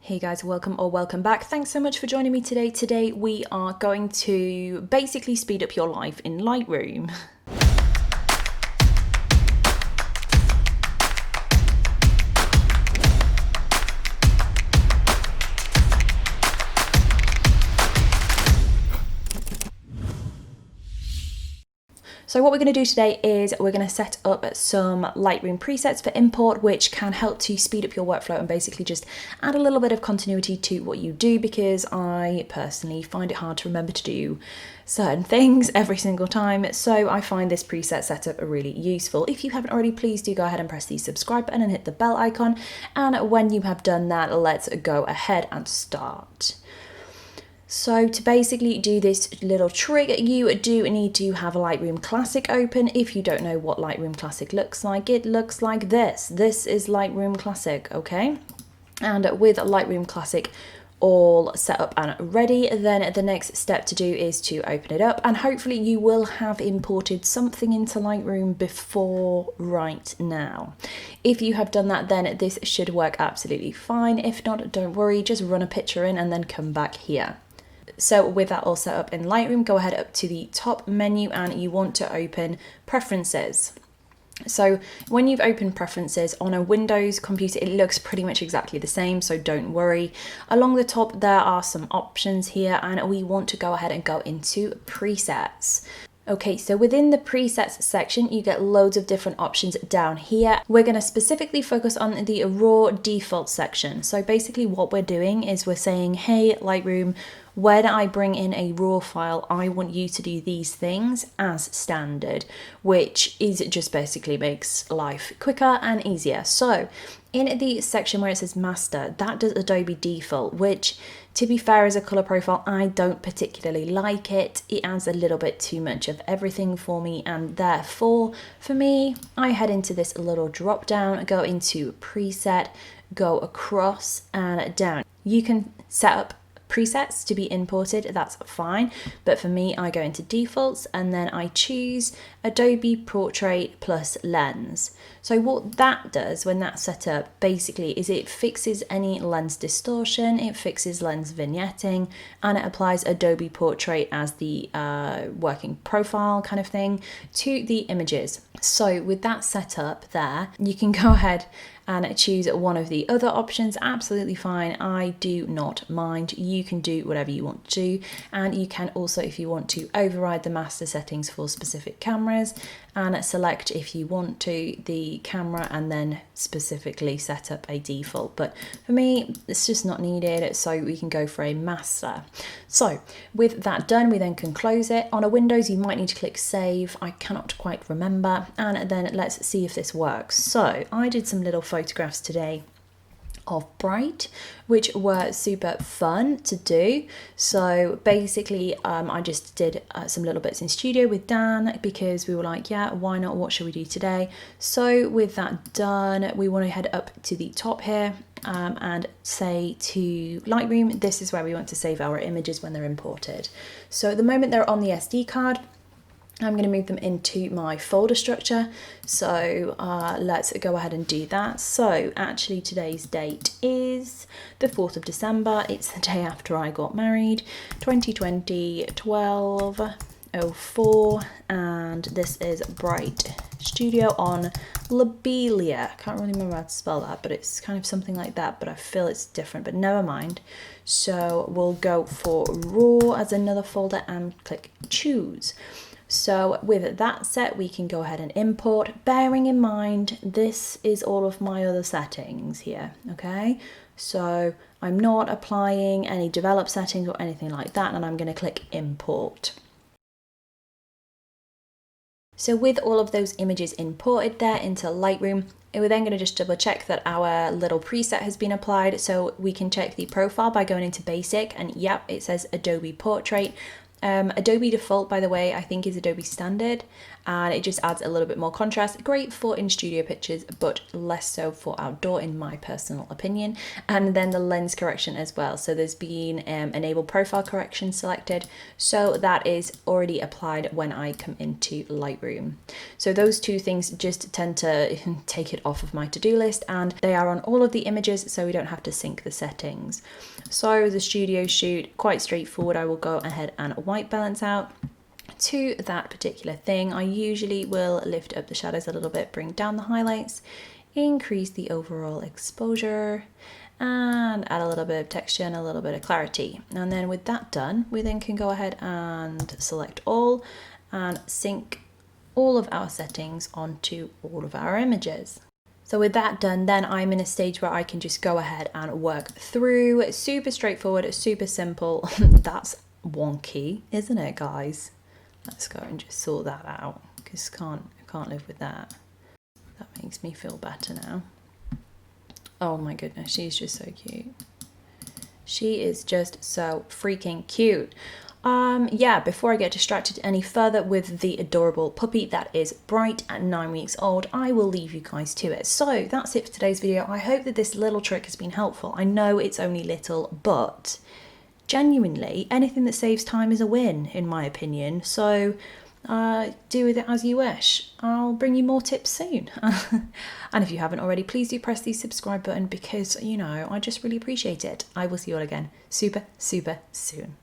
Hey guys, welcome back. Thanks so much for joining me today. Today we are going to basically speed up your life in Lightroom. So what we're going to do today is we're going to set up some Lightroom presets for import, which can help to speed up your workflow and basically just add a little bit of continuity to what you do, because I personally find it hard to remember to do certain things every single time. So I find this preset setup really useful. If you haven't already, please do go ahead and press the subscribe button and hit the bell icon. And when you have done that, let's go ahead and start. So to basically do this little trick, you do need to have a Lightroom Classic open. If you don't know what Lightroom Classic looks like, it looks like this. This is Lightroom Classic, okay? And with Lightroom Classic all set up and ready, then the next step to do is to open it up, and hopefully you will have imported something into Lightroom before right now. If you have done that, then this should work absolutely fine. If not, don't worry, just run a picture in and then come back here. So with that all set up in Lightroom, go ahead up to the top menu and you want to open Preferences. So when you've opened Preferences on a Windows computer, it looks pretty much exactly the same, so don't worry. Along the top there are some options here, and we want to go ahead and go into Presets. Okay, so within the presets section, you get loads of different options down here. We're going to specifically focus on the raw default section. So basically what we're doing is we're saying, hey, Lightroom, when I bring in a raw file, I want you to do these things as standard, which is just basically makes life quicker and easier. So in the section where it says master, that does Adobe default, which, to be fair, as a color profile, I don't particularly like it. It adds a little bit too much of everything for me, and therefore for me, I head into this little drop down, go into preset, go across and down. You can set up presets to be imported, that's fine, but for me I go into defaults and then I choose Adobe Portrait plus Lens. So what that does when that's set up basically is it fixes any lens distortion, it fixes lens vignetting, and it applies Adobe Portrait as the working profile kind of thing to the images. So with that set up there, you can go ahead and choose one of the other options, absolutely fine. I do not mind. You can do whatever you want to, and you can also, if you want to, override the master settings for specific cameras and select, if you want to, the camera and then specifically set up a default. But for me, it's just not needed, so we can go for a master. So with that done, we then can close it. On a Windows, you might need to click save. I cannot quite remember. And then let's see if this works. So I did some little photographs today of Bright, which were super fun to do. So basically I just did some little bits in studio with Dan, because we were like, yeah, why not, what should we do today? So with that done, we want to head up to the top here and say to Lightroom, this is where we want to save our images when they're imported. So at the moment they're on the SD card. I'm going to move them into my folder structure. So let's go ahead and do that. So actually today's date is the 4th of December. It's the day after I got married, 2020, 12:04, and this is Bright Studio on Lobelia. Can't really remember how to spell that, but it's kind of something like that, but I feel it's different, but never mind. So we'll go for raw as another folder and click choose. So with that set, we can go ahead and import, bearing in mind this is all of my other settings here, okay? So I'm not applying any develop settings or anything like that, and I'm going to click import. So with all of those images imported there into Lightroom, we're then going to just double check that our little preset has been applied. So we can check the profile by going into basic, and yep, it says Adobe Portrait. Adobe default, by the way, I think is Adobe standard, and it just adds a little bit more contrast. Great for in studio pictures, but less so for outdoor in my personal opinion. And then the lens correction as well. So there's been enable profile correction selected. So that is already applied when I come into Lightroom. So those two things just tend to take it off of my to-do list, and they are on all of the images, so we don't have to sync the settings. So the studio shoot, quite straightforward. I will go ahead and white balance out to that particular thing. I usually will lift up the shadows a little bit, bring down the highlights, increase the overall exposure, and add a little bit of texture and a little bit of clarity. And then with that done, we then can go ahead and select all and sync all of our settings onto all of our images. So with that done, then I'm in a stage where I can just go ahead and work through. It's super straightforward, super simple. That's one key, isn't it, guys? Let's go and just sort that out, because I can't live with that. That makes me feel better now. Oh my goodness, she's just so cute. She is just so freaking cute. Yeah, before I get distracted any further with the adorable puppy that is Bright at 9 weeks old, I will leave you guys to it. So that's it for today's video. I hope that this little trick has been helpful. I know it's only little, but genuinely, anything that saves time is a win, in my opinion. So do with it as you wish. I'll bring you more tips soon. And if you haven't already, please do press the subscribe button, because, you know, I just really appreciate it. I will see you all again super, super soon.